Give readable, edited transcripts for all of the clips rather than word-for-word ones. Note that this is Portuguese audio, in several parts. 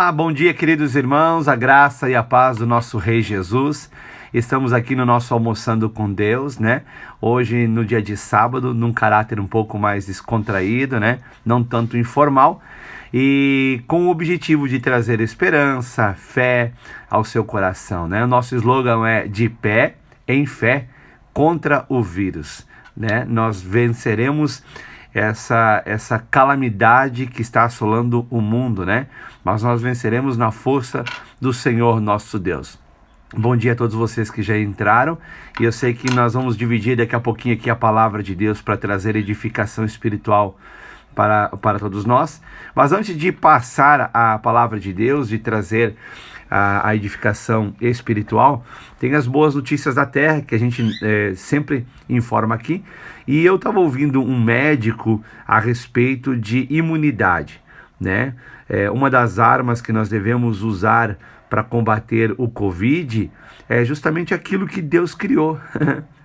Olá, bom dia, queridos irmãos, a graça e a paz do nosso Rei Jesus. Estamos aqui no nosso Almoçando com Deus, né? Hoje, no dia de sábado, num caráter um pouco mais descontraído, né? Não tanto informal, e com o objetivo de trazer esperança, fé ao seu coração, né? O nosso slogan é de pé, em fé, contra o vírus, né? Nós venceremos essa calamidade que está assolando o mundo, né? Mas nós venceremos na força do Senhor nosso Deus. Bom dia a todos vocês que já entraram, e eu sei que nós vamos dividir daqui a pouquinho aqui a palavra de Deus para trazer edificação espiritual para todos nós. Mas antes de passar a palavra de Deus, de trazer a edificação espiritual, tem as boas notícias da terra que a gente sempre informa aqui. E eu estava ouvindo um médico a respeito de imunidade, né? Uma das armas que nós devemos usar para combater o Covid é justamente aquilo que Deus criou.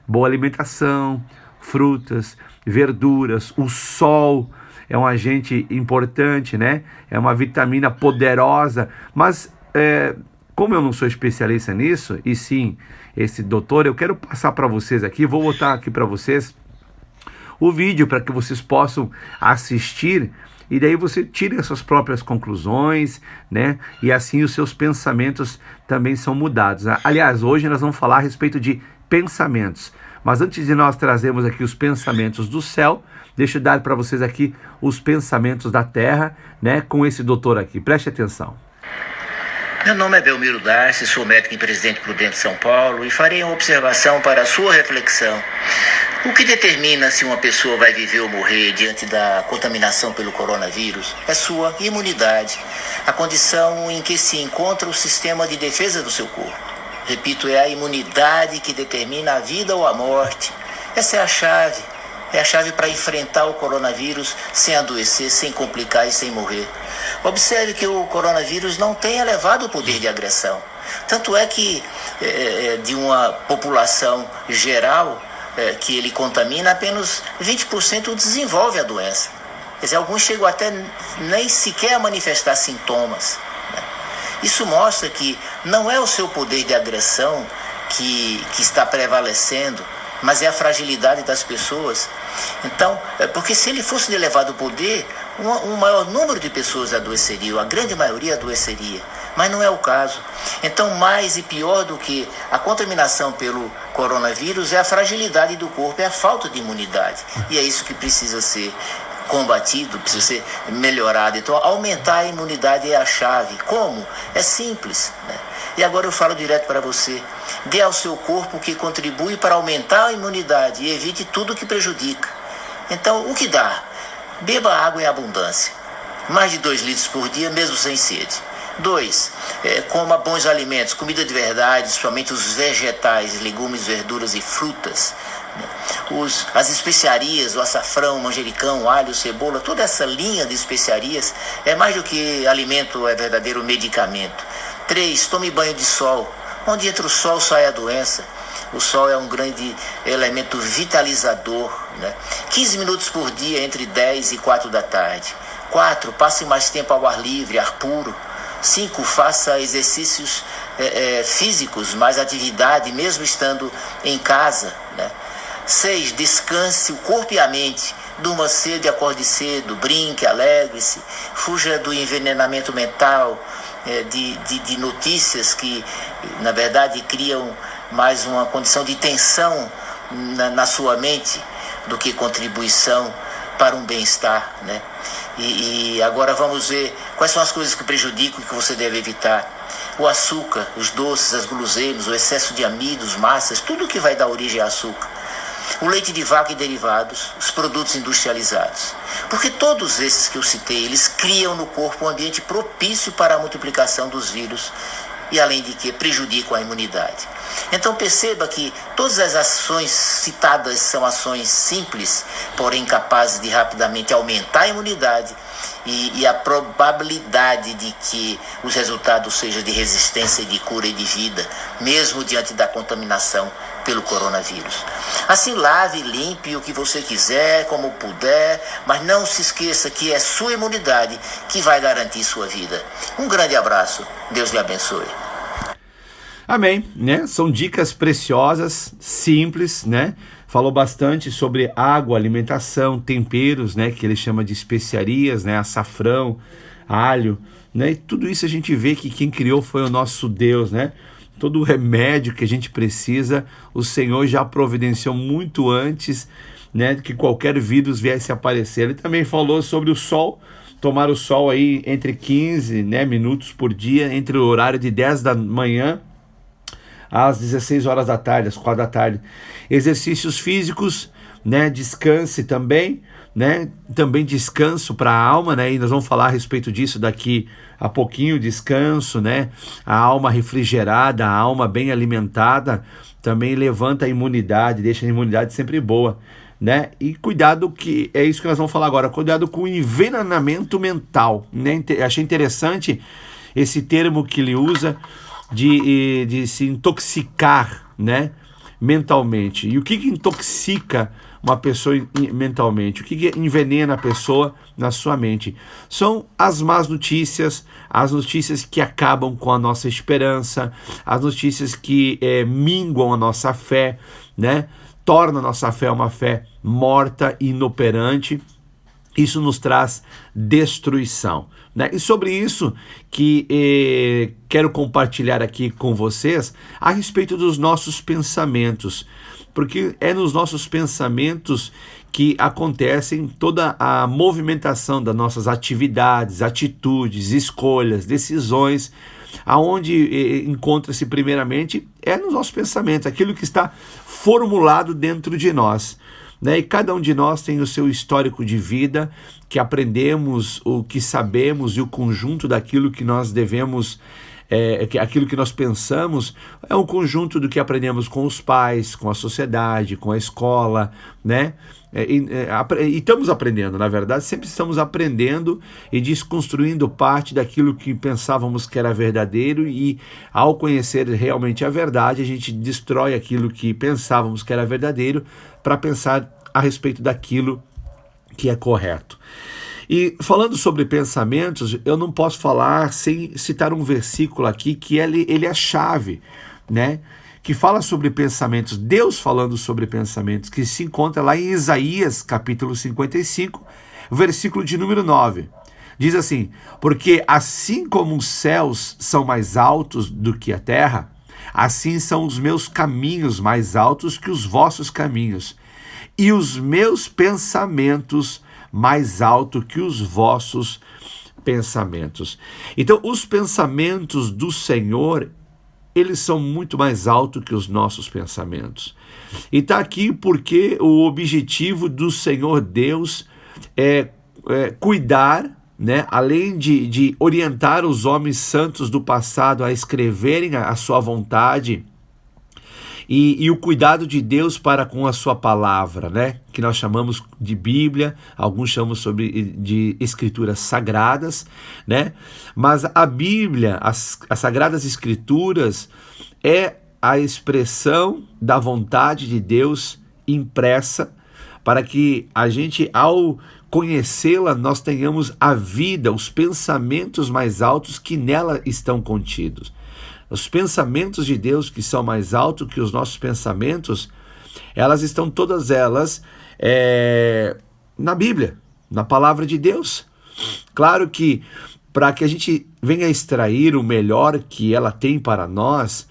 Boa alimentação, frutas, verduras, o sol é um agente importante, né? É uma vitamina poderosa, mas como eu não sou especialista nisso, e sim esse doutor, eu quero passar para vocês aqui, vou botar aqui para vocês o vídeo para que vocês possam assistir, e daí você tire as suas próprias conclusões, né? E assim os seus pensamentos também são mudados. Aliás, hoje nós vamos falar a respeito de pensamentos, mas antes de nós trazermos aqui os pensamentos do céu, deixa eu dar para vocês aqui os pensamentos da terra, né? Com esse doutor aqui, preste atenção. Meu nome é Belmiro Darcy, sou médico em Presidente Prudente, São Paulo, e farei uma observação para a sua reflexão. O que determina se uma pessoa vai viver ou morrer diante da contaminação pelo coronavírus é sua imunidade, a condição em que se encontra o sistema de defesa do seu corpo. Repito, é a imunidade que determina a vida ou a morte. Essa é a chave para enfrentar o coronavírus sem adoecer, sem complicar e sem morrer. Observe que o coronavírus não tem elevado poder de agressão. Tanto é que de uma população geral que ele contamina, apenas 20% desenvolve a doença. Quer dizer, alguns chegam até nem sequer a manifestar sintomas, né? Isso mostra que não é o seu poder de agressão que está prevalecendo, mas é a fragilidade das pessoas. Então, porque se ele fosse de elevado poder, um maior número de pessoas adoeceria, a grande maioria adoeceria, mas não é o caso. Então, mais e pior do que a contaminação pelo coronavírus é a fragilidade do corpo, é a falta de imunidade, e é isso que precisa ser combatido, precisa ser melhorado. Então, aumentar a imunidade é a chave. Como? É simples, né? E agora eu falo direto para você. Dê ao seu corpo o que contribui para aumentar a imunidade e evite tudo que prejudica. Então, o que dá? Beba água em abundância. Mais de 2 litros por dia, mesmo sem sede. 2. Coma bons alimentos, comida de verdade, somente os vegetais, legumes, verduras e frutas. As especiarias, o açafrão, o manjericão, o alho, cebola, toda essa linha de especiarias é mais do que alimento, é verdadeiro medicamento. 3. Tome banho de sol. Onde entra o sol, sai a doença. O sol é um grande elemento vitalizador, né? 15 minutos por dia, entre 10 e 4 da tarde. 4. Passe mais tempo ao ar livre, ar puro. 5. Faça exercícios físicos, mais atividade, mesmo estando em casa, né? 6. Descanse o corpo e a mente. Durma cedo e acorde cedo. Brinque, alegre-se. Fuja do envenenamento mental, de notícias que, na verdade, criam mais uma condição de tensão na sua mente do que contribuição para um bem-estar, né? E agora vamos ver quais são as coisas que prejudicam e que você deve evitar. O açúcar, os doces, as guloseimas, o excesso de amidos, massas, tudo que vai dar origem a açúcar. O leite de vaca e derivados, os produtos industrializados. Porque todos esses que eu citei, eles criam no corpo um ambiente propício para a multiplicação dos vírus e, além de que, prejudicam a imunidade. Então perceba que todas as ações citadas são ações simples, porém capazes de rapidamente aumentar a imunidade e a probabilidade de que os resultados sejam de resistência, de cura e de vida, mesmo diante da contaminação pelo coronavírus. Assim, lave e limpe o que você quiser, como puder, mas não se esqueça que é sua imunidade que vai garantir sua vida. Um grande abraço. Deus lhe abençoe. Amém, né? São dicas preciosas, simples, né? Falou bastante sobre água, alimentação, temperos, né? Que ele chama de especiarias, né? Açafrão, alho, né? E tudo isso a gente vê que quem criou foi o nosso Deus, né? Todo o remédio que a gente precisa, o Senhor já providenciou muito antes, né, que qualquer vírus viesse a aparecer. Ele também falou sobre o sol, tomar o sol aí entre 15, né, minutos por dia, entre o horário de 10 da manhã às 16 horas da tarde, às 4 da tarde. Exercícios físicos, né, descanse também, né, também descanso para a alma, né, e nós vamos falar a respeito disso daqui a pouquinho, descanso, né, a alma refrigerada, a alma bem alimentada, também levanta a imunidade, deixa a imunidade sempre boa, né, e cuidado, que é isso que nós vamos falar agora, cuidado com o envenenamento mental, né, achei interessante esse termo que ele usa de se intoxicar, né, mentalmente. E o que intoxica uma pessoa mentalmente? O que envenena a pessoa na sua mente? São as más notícias, as notícias que acabam com a nossa esperança, as notícias que minguam a nossa fé, né? Torna a nossa fé uma fé morta e inoperante. Isso nos traz destruição, né? E sobre isso que quero compartilhar aqui com vocês a respeito dos nossos pensamentos, porque é nos nossos pensamentos que acontecem toda a movimentação das nossas atividades, atitudes, escolhas, decisões, aonde encontra-se primeiramente é nos nossos pensamentos, aquilo que está formulado dentro de nós, né? E cada um de nós tem o seu histórico de vida, que aprendemos, o que sabemos e o conjunto daquilo que nós devemos, aquilo que nós pensamos é um conjunto do que aprendemos com os pais, com a sociedade, com a escola, né? E estamos aprendendo, na verdade, sempre estamos aprendendo e desconstruindo parte daquilo que pensávamos que era verdadeiro, e ao conhecer realmente a verdade, a gente destrói aquilo que pensávamos que era verdadeiro para pensar a respeito daquilo que é correto. E falando sobre pensamentos, eu não posso falar sem citar um versículo aqui que ele é a chave, né? Que fala sobre pensamentos, Deus falando sobre pensamentos, que se encontra lá em Isaías, capítulo 55, versículo de número 9. Diz assim: porque assim como os céus são mais altos do que a terra, assim são os meus caminhos mais altos que os vossos caminhos, e os meus pensamentos mais alto que os vossos pensamentos. Então, os pensamentos do Senhor, eles são muito mais altos que os nossos pensamentos. E está aqui porque o objetivo do Senhor Deus é cuidar, né, além de orientar os homens santos do passado a escreverem a sua vontade, e o cuidado de Deus para com a sua palavra, né? Que nós chamamos de Bíblia, alguns chamam de escrituras sagradas, né? Mas a Bíblia, as sagradas escrituras, é a expressão da vontade de Deus impressa, para que a gente, ao conhecê-la, nós tenhamos a vida, os pensamentos mais altos que nela estão contidos. Os pensamentos de Deus, que são mais altos que os nossos pensamentos, elas estão todas elas na Bíblia, na palavra de Deus. Claro que para que a gente venha extrair o melhor que ela tem para nós,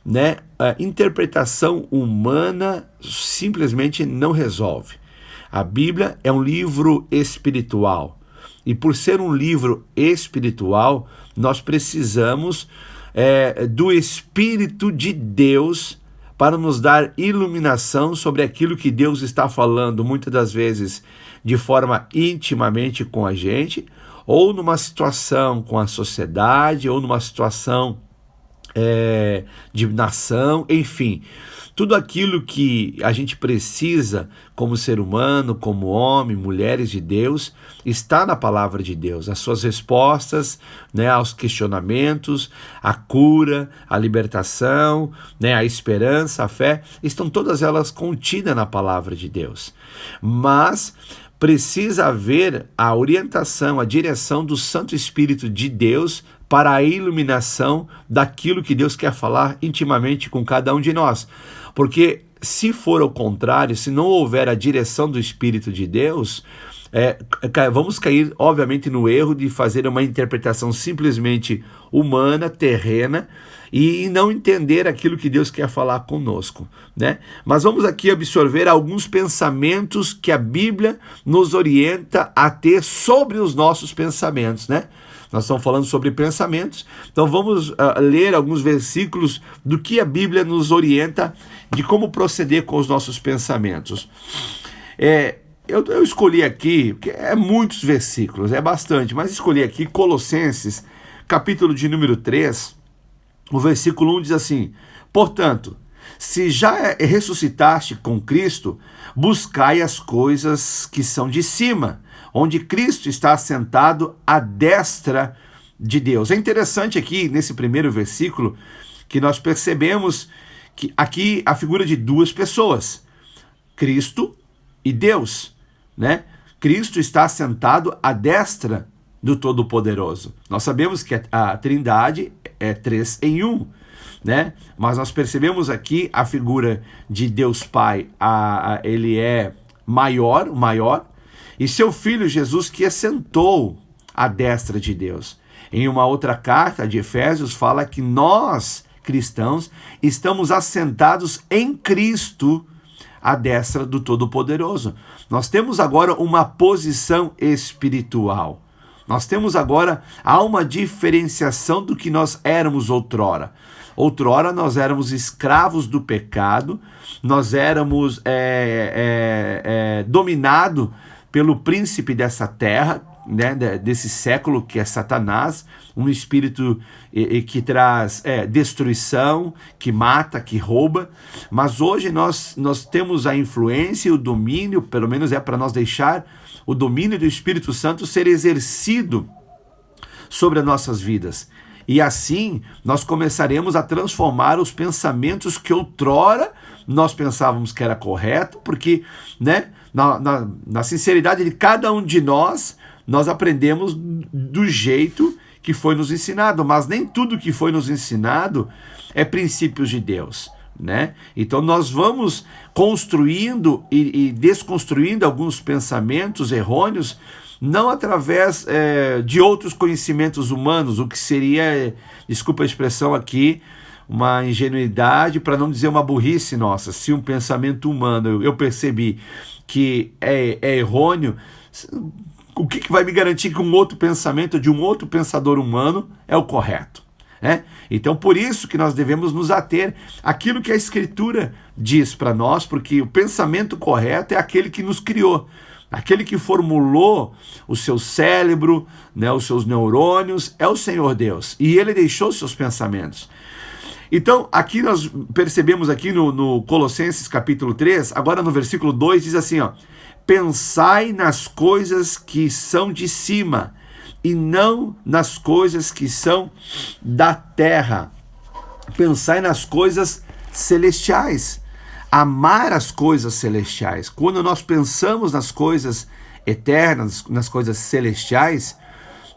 né, a interpretação humana simplesmente não resolve. A Bíblia é um livro espiritual, e por ser um livro espiritual, nós precisamos do Espírito de Deus para nos dar iluminação sobre aquilo que Deus está falando, muitas das vezes de forma intimamente com a gente, ou numa situação com a sociedade, ou numa situação de nação, enfim. Tudo aquilo que a gente precisa como ser humano, como homem, mulheres de Deus, está na palavra de Deus. As suas respostas, né, aos questionamentos, a cura, a libertação, né, a esperança, a fé, estão todas elas contidas na palavra de Deus. Mas precisa haver a orientação, a direção do Santo Espírito de Deus para a iluminação daquilo que Deus quer falar intimamente com cada um de nós. Porque se for ao contrário, se não houver a direção do Espírito de Deus, vamos cair, obviamente, no erro de fazer uma interpretação simplesmente humana, terrena, e não entender aquilo que Deus quer falar conosco, né? Mas vamos aqui absorver alguns pensamentos que a Bíblia nos orienta a ter sobre os nossos pensamentos, né? Nós estamos falando sobre pensamentos, então vamos ler alguns versículos do que a Bíblia nos orienta de como proceder com os nossos pensamentos. Eu escolhi aqui, porque muitos versículos, é bastante, mas escolhi aqui Colossenses, capítulo de número 3, o versículo 1 diz assim: portanto, se já ressuscitaste com Cristo, buscai as coisas que são de cima, onde Cristo está assentado à destra de Deus. É interessante aqui, nesse primeiro versículo, que nós percebemos que aqui a figura de duas pessoas, Cristo e Deus, né? Cristo está assentado à destra do Todo-Poderoso. Nós sabemos que a Trindade é 3 em 1, né? Mas nós percebemos aqui a figura de Deus Pai, ele é o maior, e seu Filho Jesus que assentou à destra de Deus. Em uma outra carta de Efésios fala que nós, cristãos, estamos assentados em Cristo à destra do Todo-Poderoso. Nós temos agora uma posição espiritual. Nós temos agora, há uma diferenciação do que nós éramos outrora. Outrora nós éramos escravos do pecado, nós éramos dominados pelo príncipe dessa terra, né, desse século, que é Satanás, um espírito que traz destruição, que mata, que rouba. Mas hoje nós temos a influência e o domínio, pelo menos é para nós deixar o domínio do Espírito Santo ser exercido sobre as nossas vidas. E assim nós começaremos a transformar os pensamentos que outrora nós pensávamos que era correto, porque, né, na sinceridade de cada um de nós aprendemos do jeito que foi nos ensinado, mas nem tudo que foi nos ensinado é princípios de Deus, né? Então nós vamos construindo e desconstruindo alguns pensamentos errôneos, não através de outros conhecimentos humanos, o que seria, desculpa a expressão aqui, uma ingenuidade, para não dizer uma burrice nossa. Se um pensamento humano eu percebi que é errôneo, o que vai me garantir que um outro pensamento de um outro pensador humano é o correto? Então, por isso que nós devemos nos ater àquilo que a Escritura diz para nós, porque o pensamento correto é aquele que nos criou, aquele que formulou o seu cérebro, né, os seus neurônios, é o Senhor Deus, e Ele deixou os seus pensamentos. Então, aqui nós percebemos aqui no Colossenses capítulo 3, agora no versículo 2, diz assim, ó: pensai nas coisas que são de cima, e não nas coisas que são da terra. Pensai nas coisas celestiais. Amar as coisas celestiais. Quando nós pensamos nas coisas eternas, nas coisas celestiais,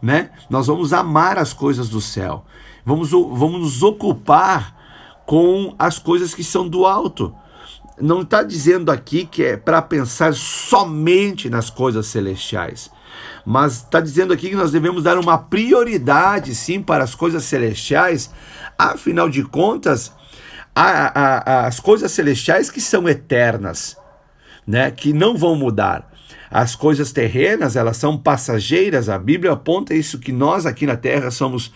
né, nós vamos amar as coisas do céu. Vamos nos ocupar com as coisas que são do alto. Não está dizendo aqui que é para pensar somente nas coisas celestiais, mas está dizendo aqui que nós devemos dar uma prioridade, sim, para as coisas celestiais. Afinal de contas, as coisas celestiais que são eternas, né, que não vão mudar. As coisas terrenas, elas são passageiras. A Bíblia aponta isso, que nós aqui na terra somos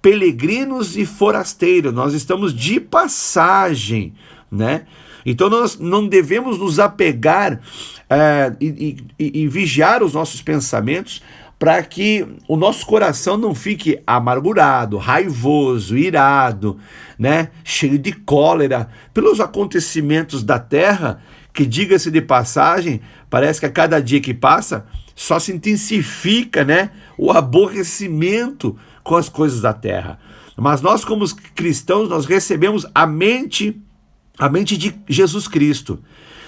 peregrinos e forasteiros, nós estamos de passagem, né? Então nós não devemos nos apegar e vigiar os nossos pensamentos para que o nosso coração não fique amargurado, raivoso, irado, né? Cheio de cólera pelos acontecimentos da terra, que, diga-se de passagem, parece que a cada dia que passa só se intensifica, né, o aborrecimento com as coisas da terra. Mas nós, como cristãos, nós recebemos a mente de Jesus Cristo.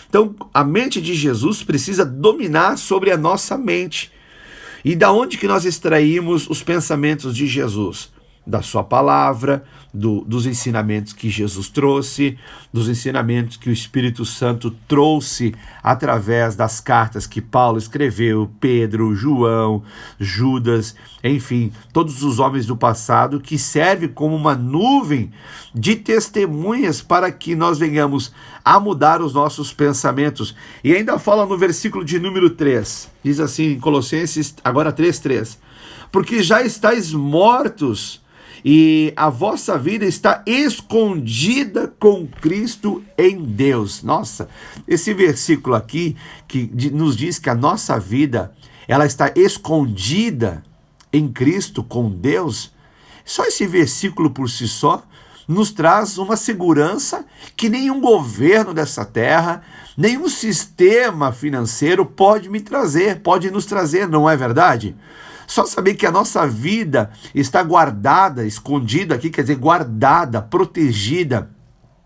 Então, a mente de Jesus precisa dominar sobre a nossa mente. E da onde que nós extraímos os pensamentos de Jesus? Da sua palavra, dos ensinamentos que Jesus trouxe, dos ensinamentos que o Espírito Santo trouxe através das cartas que Paulo escreveu, Pedro, João, Judas, enfim, todos os homens do passado, que serve como uma nuvem de testemunhas para que nós venhamos a mudar os nossos pensamentos. E ainda fala no versículo de número 3, diz assim em Colossenses, agora 3:3, porque já estáis mortos, e a vossa vida está escondida com Cristo em Deus. Nossa, esse versículo aqui que nos diz que a nossa vida, ela está escondida em Cristo com Deus. Só esse versículo por si só nos traz uma segurança que nenhum governo dessa terra, nenhum sistema financeiro pode nos trazer, não é verdade? Só saber que a nossa vida está guardada, escondida aqui, quer dizer, guardada, protegida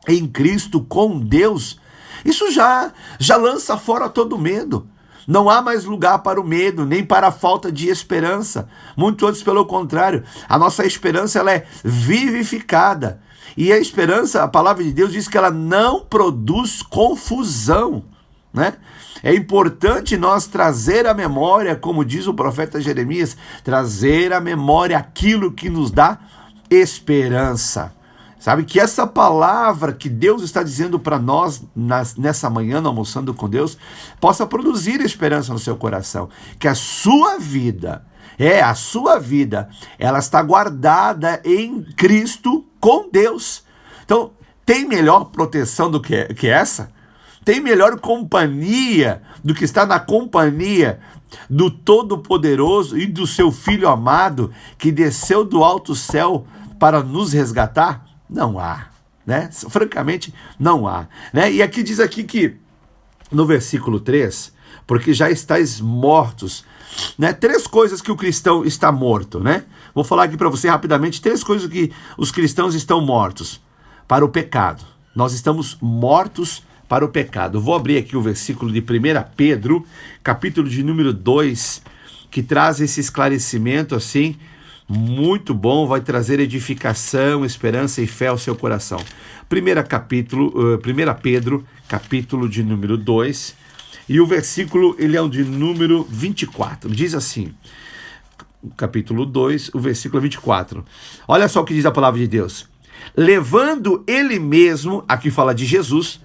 em Cristo com Deus, isso já lança fora todo medo. Não há mais lugar para o medo, nem para a falta de esperança. Muito antes, pelo contrário, a nossa esperança ela é vivificada. E a esperança, a palavra de Deus diz que ela não produz confusão, né? É importante nós trazer à memória, como diz o profeta Jeremias, trazer à memória aquilo que nos dá esperança. Sabe, que essa palavra que Deus está dizendo para nós nessa manhã, no Almoçando com Deus, possa produzir esperança no seu coração. Que a sua vida, ela está guardada em Cristo com Deus. Então, tem melhor proteção do que essa? Tem melhor companhia do que estar na companhia do Todo-Poderoso e do seu Filho amado, que desceu do alto céu para nos resgatar? Não há, né? Francamente, não há, né? E aqui diz aqui que, no versículo 3, porque já estáis mortos, né? 3 coisas que o cristão está morto, né? Vou falar aqui para você rapidamente 3 coisas que os cristãos estão mortos. Para o pecado. Nós estamos mortos para o pecado. Vou abrir aqui o versículo de 1 Pedro, capítulo de número 2, que traz esse esclarecimento assim, muito bom, vai trazer edificação, esperança e fé ao seu coração. 1 Pedro, capítulo de número 2, e o versículo, ele é o de número 24, diz assim, capítulo 2, o versículo 24, olha só o que diz a palavra de Deus, levando ele mesmo, aqui fala de Jesus,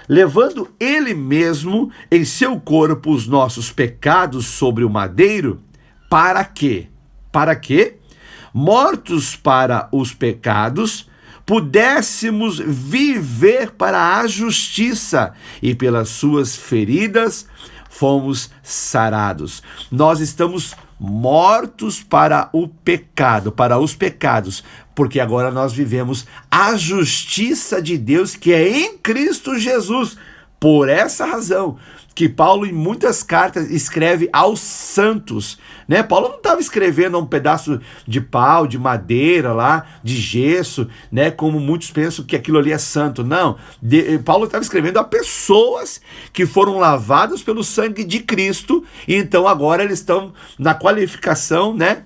levando ele mesmo em seu corpo os nossos pecados sobre o madeiro, para quê? Para quê? Mortos para os pecados, pudéssemos viver para a justiça, e pelas suas feridas fomos sarados. Nós estamos mortos para o pecado, para os pecados, porque agora nós vivemos a justiça de Deus que é em Cristo Jesus. Por essa razão que Paulo em muitas cartas escreve aos santos, né? Paulo não estava escrevendo a um pedaço de pau, de madeira lá, de gesso, né? Como muitos pensam que aquilo ali é santo. Não, Paulo estava escrevendo a pessoas que foram lavadas pelo sangue de Cristo, e então agora eles estão na qualificação, né?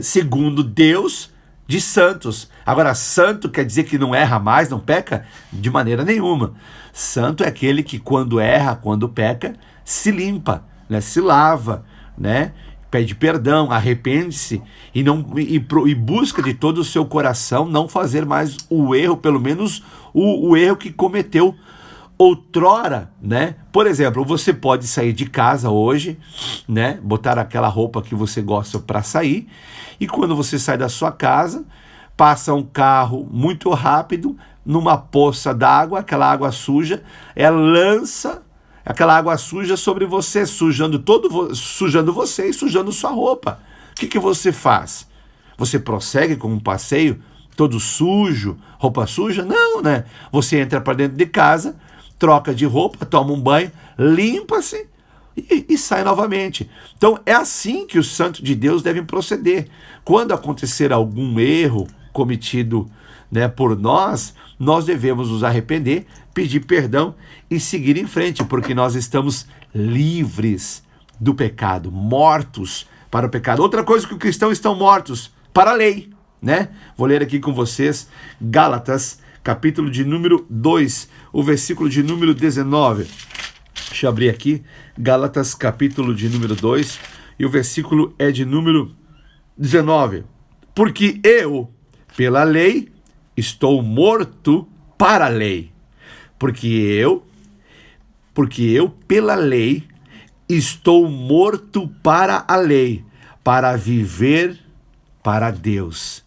Segundo Deus, de santos. Agora, santo quer dizer que não erra mais, não peca? De maneira nenhuma. Santo é aquele que quando erra, quando peca, se limpa, né? Se lava, né? Pede perdão, arrepende-se e busca de todo o seu coração não fazer mais o erro, pelo menos o erro que cometeu outrora, né? Por exemplo, você pode sair de casa hoje, né? Botar aquela roupa que você gosta para sair, e quando você sai da sua casa, passa um carro muito rápido numa poça d'água, aquela água suja, lança aquela água suja sobre você, sujando você e sujando sua roupa. O que você faz? Você prossegue com um passeio todo sujo, roupa suja? Não, né? Você entra para dentro de casa, troca de roupa, toma um banho, limpa-se e sai novamente. Então é assim que os santos de Deus devem proceder. Quando acontecer algum erro cometido, né, por nós devemos nos arrepender, pedir perdão e seguir em frente, porque nós estamos livres do pecado, mortos para o pecado. Outra coisa que os cristãos estão mortos para a lei, né? Vou ler aqui com vocês Gálatas, capítulo de número 2, o versículo de número 19. Deixa eu abrir aqui, Gálatas, capítulo de número 2, e o versículo é de número 19. Porque eu, pela lei, estou morto para a lei. Porque eu, pela lei, estou morto para a lei, para viver para Deus.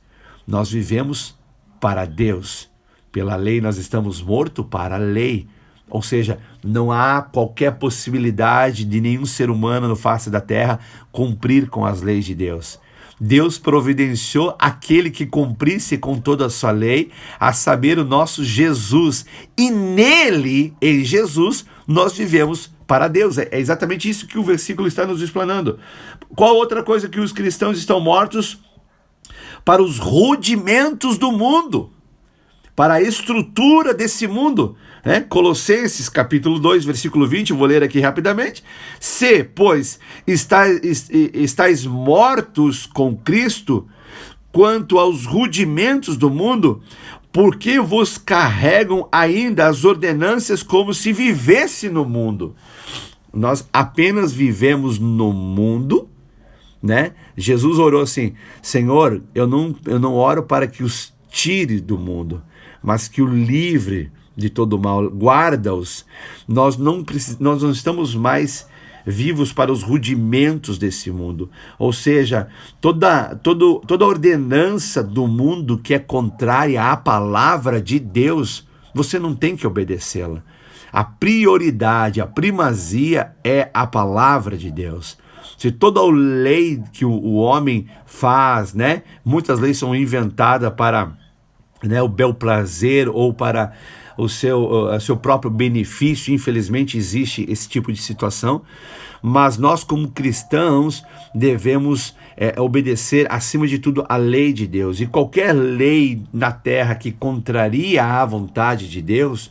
Nós vivemos para Deus. Pela lei nós estamos mortos para a lei. Ou seja, não há qualquer possibilidade de nenhum ser humano no face da terra cumprir com as leis de Deus. Deus providenciou aquele que cumprisse com toda a sua lei, a saber, o nosso Jesus. E nele, em Jesus, nós vivemos para Deus. É exatamente isso que o versículo está nos explanando. Qual outra coisa que os cristãos estão mortos? Para os rudimentos do mundo, para a estrutura desse mundo, né? Colossenses capítulo 2, versículo 20, vou ler aqui rapidamente. Se, pois, estáis mortos com Cristo, quanto aos rudimentos do mundo, porque vos carregam ainda as ordenanças como se vivesse no mundo. Nós apenas vivemos no mundo, né? Jesus orou assim: Senhor, eu não oro para que os tire do mundo, mas que o livre de todo mal, guarda-os. Nós não estamos mais vivos para os rudimentos desse mundo. Ou seja, toda ordenança do mundo que é contrária à palavra de Deus, você não tem que obedecê-la. A prioridade, a primazia é a palavra de Deus. Se toda a lei que o homem faz, né? Muitas leis são inventadas para, né, o bel prazer ou para o seu próprio benefício. Infelizmente existe esse tipo de situação, mas nós como cristãos devemos obedecer acima de tudo a lei de Deus. E qualquer lei na terra que contraria a vontade de Deus,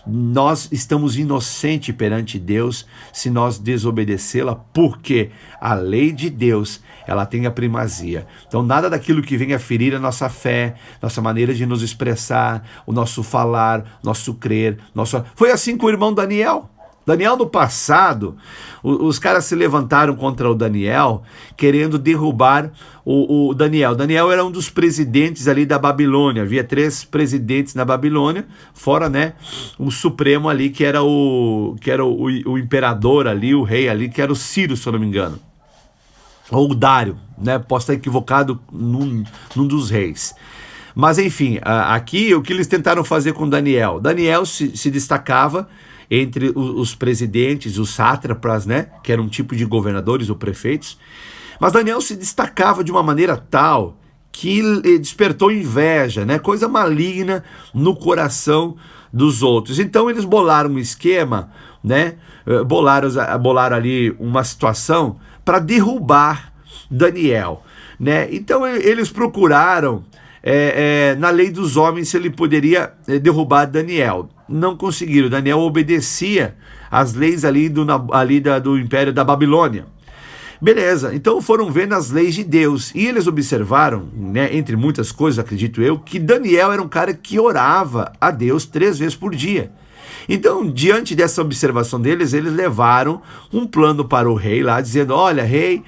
nós estamos inocentes perante Deus se nós desobedecê-la, porque a lei de Deus, ela tem a primazia. Então nada daquilo que venha ferir a nossa fé, nossa maneira de nos expressar, o nosso falar, nosso crer, Foi assim com o irmão Daniel. Daniel, no passado, os caras se levantaram contra o Daniel, querendo derrubar o Daniel. Daniel era um dos presidentes ali da Babilônia. Havia 3 presidentes na Babilônia, fora, né, o supremo ali, que era o imperador ali, o rei ali, que era o Ciro, se eu não me engano. Ou o Dário, né? Posso estar equivocado num dos reis. Mas enfim, aqui o que eles tentaram fazer com Daniel? Daniel se destacava entre os presidentes, os sátrapas, né, que eram um tipo de governadores ou prefeitos. Mas Daniel se destacava de uma maneira tal que despertou inveja, né, coisa maligna no coração dos outros. Então eles bolaram um esquema, né, bolaram ali uma situação para derrubar Daniel, né? Então eles procuraram na lei dos homens se ele poderia derrubar Daniel. Não conseguiram. Daniel obedecia às leis ali do Império da Babilônia. Beleza, então foram vendo as leis de Deus e eles observaram, né, entre muitas coisas, acredito eu, que Daniel era um cara que orava a Deus 3 vezes por dia. Então, diante dessa observação deles, eles levaram um plano para o rei lá, dizendo: olha, rei,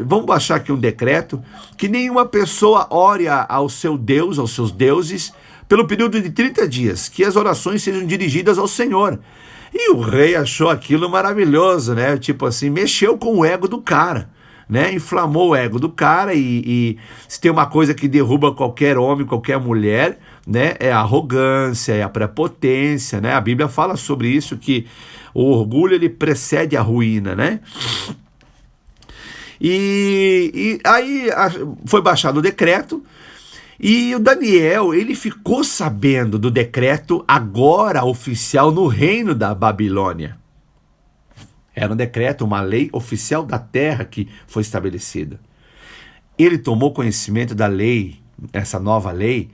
vamos baixar aqui um decreto que nenhuma pessoa ore ao seu Deus, aos seus deuses, pelo período de 30 dias, que as orações sejam dirigidas ao Senhor. E o rei achou aquilo maravilhoso, né? Tipo assim, mexeu com o ego do cara, né? Inflamou o ego do cara e se tem uma coisa que derruba qualquer homem, qualquer mulher, né? É a arrogância, é a prepotência, né? A Bíblia fala sobre isso, que o orgulho ele precede a ruína, né? E aí foi baixado o decreto e o Daniel, ele ficou sabendo do decreto agora oficial no reino da Babilônia. Era um decreto, uma lei oficial da terra que foi estabelecida. Ele tomou conhecimento da lei, essa nova lei,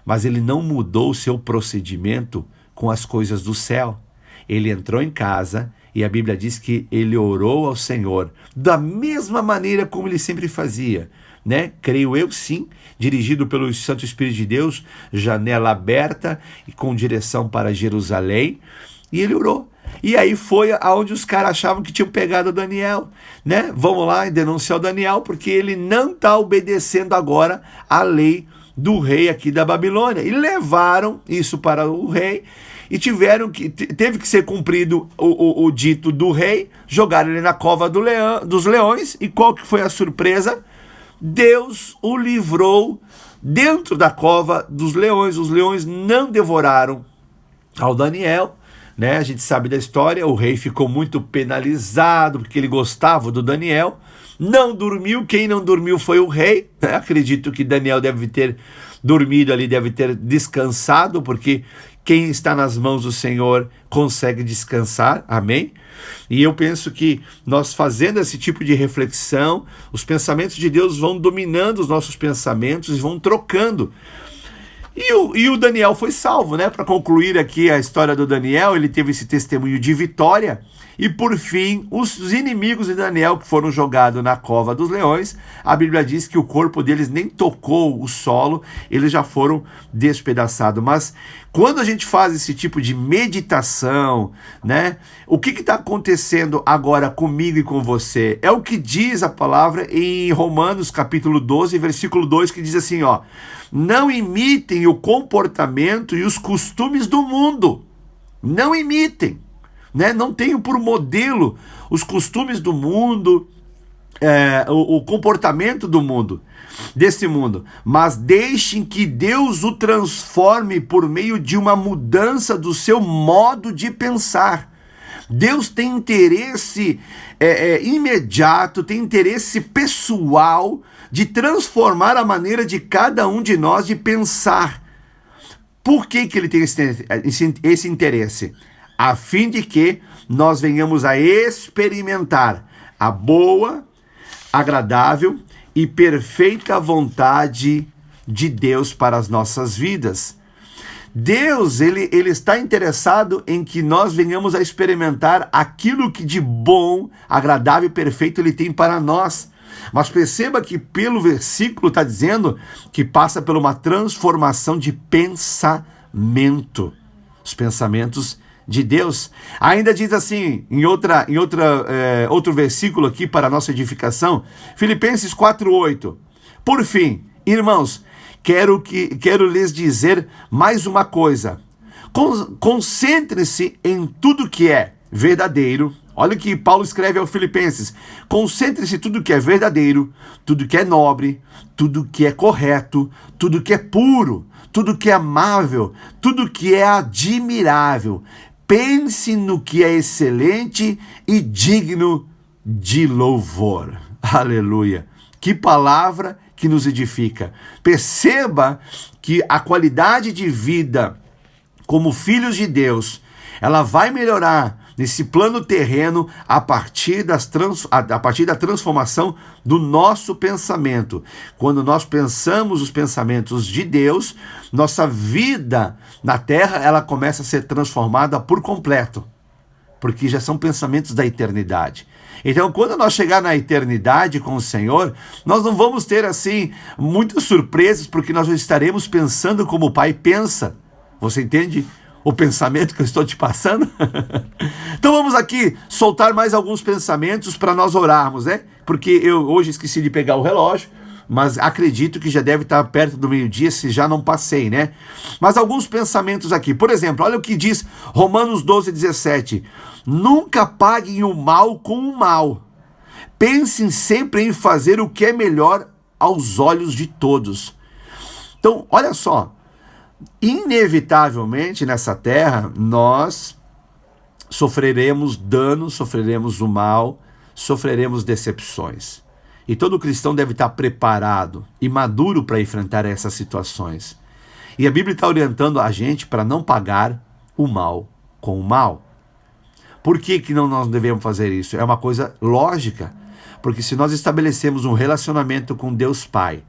mas ele não mudou o seu procedimento com as coisas do céu. Ele entrou em casa e a Bíblia diz que ele orou ao Senhor da mesma maneira como ele sempre fazia, né? Creio eu sim, dirigido pelo Santo Espírito de Deus, janela aberta e com direção para Jerusalém, e ele orou. E aí foi aonde os caras achavam que tinham pegado o Daniel, né? Vamos lá e denunciar o Daniel, porque ele não está obedecendo agora a lei do rei aqui da Babilônia. E levaram isso para o rei e teve que ser cumprido o dito do rei, jogaram ele na cova dos leões, e qual que foi a surpresa? Deus o livrou dentro da cova dos leões. Os leões não devoraram ao Daniel, né? A gente sabe da história, o rei ficou muito penalizado porque ele gostava do Daniel, não dormiu. Quem não dormiu foi o rei, né? Acredito que Daniel deve ter dormido ali, deve ter descansado, porque quem está nas mãos do Senhor consegue descansar, amém? E eu penso que nós fazendo esse tipo de reflexão, os pensamentos de Deus vão dominando os nossos pensamentos e vão trocando. E o Daniel foi salvo, né? Para concluir aqui a história do Daniel, ele teve esse testemunho de vitória. E por fim, os inimigos de Daniel que foram jogados na cova dos leões, a Bíblia diz que o corpo deles nem tocou o solo, eles já foram despedaçados. Mas quando a gente faz esse tipo de meditação, né? O que está acontecendo agora comigo e com você? É o que diz a palavra em Romanos capítulo 12, versículo 2, que diz assim, ó: não imitem o comportamento e os costumes do mundo. Não imitem, né? Não tenham por modelo os costumes do mundo, o comportamento do mundo, desse mundo, mas deixem que Deus o transforme por meio de uma mudança do seu modo de pensar. Deus tem interesse imediato, tem interesse pessoal de transformar a maneira de cada um de nós de pensar. Por que ele tem esse interesse? A fim de que nós venhamos a experimentar a boa, agradável e perfeita vontade de Deus para as nossas vidas. Deus, ele está interessado em que nós venhamos a experimentar aquilo que de bom, agradável e perfeito ele tem para nós. Mas perceba que pelo versículo está dizendo que passa por uma transformação de pensamento. Os pensamentos de Deus. Ainda diz assim, em outro versículo aqui para a nossa edificação, Filipenses 4:8. Por fim, irmãos, quero lhes dizer mais uma coisa. Concentre-se em tudo que é verdadeiro. Olha o que Paulo escreve aos Filipenses. Concentre-se em tudo que é verdadeiro, tudo que é nobre, tudo que é correto, tudo que é puro, tudo que é amável, tudo que é admirável. Pense no que é excelente e digno de louvor. Aleluia. Que palavra que nos edifica. Perceba que a qualidade de vida como filhos de Deus, ela vai melhorar nesse plano terreno a partir da transformação do nosso pensamento. Quando nós pensamos os pensamentos de Deus, nossa vida na terra ela começa a ser transformada por completo, porque já são pensamentos da eternidade. Então, quando nós chegar na eternidade com o Senhor, nós não vamos ter assim muitas surpresas, porque nós já estaremos pensando como o Pai pensa. Você entende o pensamento que eu estou te passando? Então vamos aqui soltar mais alguns pensamentos para nós orarmos, né? Porque eu hoje esqueci de pegar o relógio, mas acredito que já deve estar perto do meio-dia, se já não passei, né? Mas alguns pensamentos aqui. Por exemplo, olha o que diz Romanos 12:17. Nunca paguem o mal com o mal, Pensem sempre em fazer o que é melhor aos olhos de todos. Então, olha só, inevitavelmente nessa terra nós sofreremos dano, sofreremos o mal, sofreremos decepções. E todo cristão deve estar preparado e maduro para enfrentar essas situações. E a Bíblia está orientando a gente para não pagar o mal com o mal. Por que não nós devemos fazer isso? É uma coisa lógica. Porque se nós estabelecemos um relacionamento com Deus Pai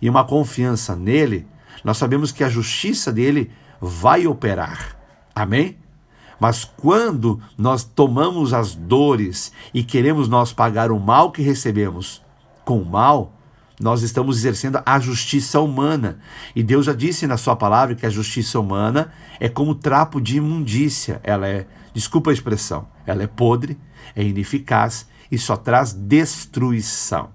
e uma confiança nele, nós sabemos que a justiça dele vai operar. Amém? Mas quando nós tomamos as dores e queremos nós pagar o mal que recebemos com o mal, nós estamos exercendo a justiça humana. E Deus já disse na sua palavra que a justiça humana é como trapo de imundícia. Ela é, desculpa a expressão, ela é podre, é ineficaz e só traz destruição.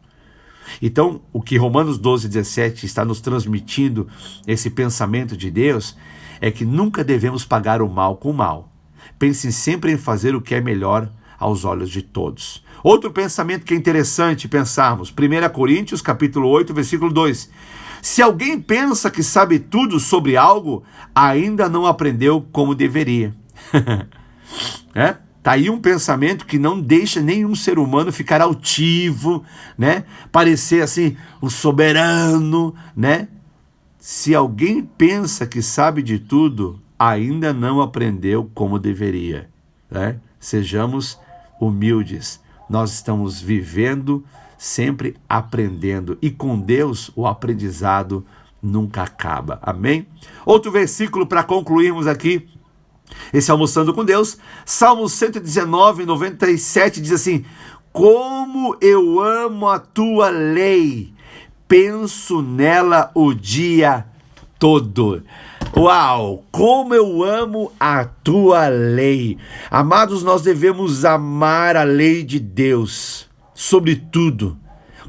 Então, o que Romanos 12:17 está nos transmitindo, esse pensamento de Deus, é que nunca devemos pagar o mal com o mal. Pensem sempre em fazer o que é melhor aos olhos de todos. Outro pensamento que é interessante pensarmos, 1 Coríntios capítulo 8, versículo 2. Se alguém pensa que sabe tudo sobre algo, ainda não aprendeu como deveria. Tá aí um pensamento que não deixa nenhum ser humano ficar altivo, né? Parecer assim, o soberano, né? Se alguém pensa que sabe de tudo, ainda não aprendeu como deveria, né? Sejamos humildes. Nós estamos vivendo, sempre aprendendo. E com Deus, o aprendizado nunca acaba. Amém? Outro versículo para concluirmos aqui, esse Almoçando com Deus, Salmo 119, 97, diz assim: como eu amo a tua lei, penso nela o dia todo. Uau, como eu amo a tua lei. Amados, nós devemos amar a lei de Deus sobre tudo,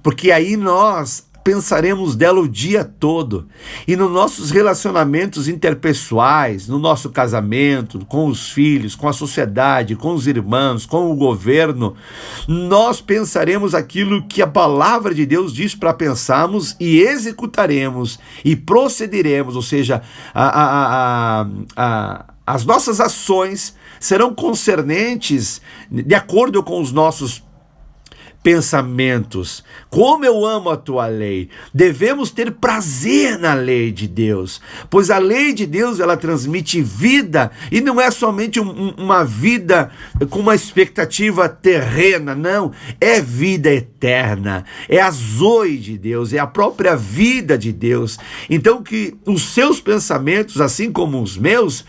porque aí nós pensaremos dela o dia todo. E nos nossos relacionamentos interpessoais, no nosso casamento, com os filhos, com a sociedade, com os irmãos, com o governo, nós pensaremos aquilo que a palavra de Deus diz para pensarmos e executaremos e procederemos, ou seja, as nossas ações serão concernentes de acordo com os nossos pensamentos. Como eu amo a tua lei. Devemos ter prazer na lei de Deus, pois a lei de Deus, ela transmite vida, e não é somente uma vida com uma expectativa terrena, não, é vida eterna, é a zoe de Deus, é a própria vida de Deus. Então que os seus pensamentos, assim como os meus,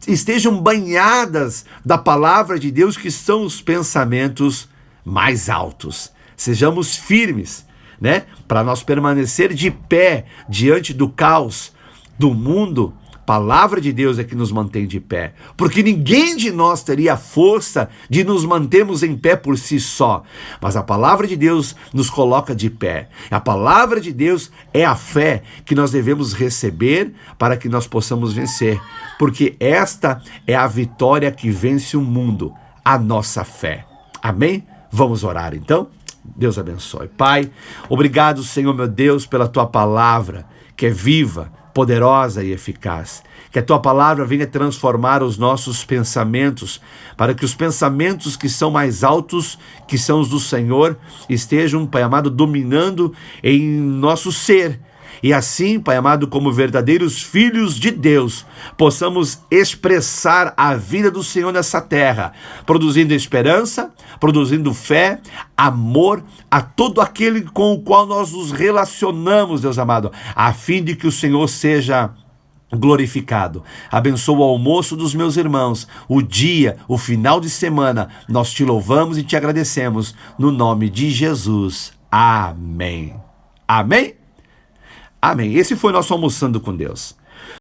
estejam banhadas da palavra de Deus, que são os pensamentos mais altos. Sejamos firmes, né? Para nós permanecer de pé diante do caos do mundo. Palavra de Deus é que nos mantém de pé, porque ninguém de nós teria força de nos mantermos em pé por si só, mas a palavra de Deus nos coloca de pé. A palavra de Deus é a fé que nós devemos receber para que nós possamos vencer, porque esta é a vitória que vence o mundo, a nossa fé. Amém? Vamos orar então? Deus abençoe. Pai, obrigado, Senhor meu Deus, pela tua palavra, que é viva, poderosa e eficaz. Que a tua palavra venha transformar os nossos pensamentos, para que os pensamentos que são mais altos, que são os do Senhor, estejam, Pai amado, dominando em nosso ser. E assim, Pai amado, como verdadeiros filhos de Deus, possamos expressar a vida do Senhor nessa terra, produzindo esperança, produzindo fé, amor a todo aquele com o qual nós nos relacionamos, Deus amado, a fim de que o Senhor seja glorificado. Abençoa o almoço dos meus irmãos, o dia, o final de semana. Nós te louvamos e te agradecemos no nome de Jesus. Amém. Amém? Amém. Esse foi nosso Almoçando com Deus.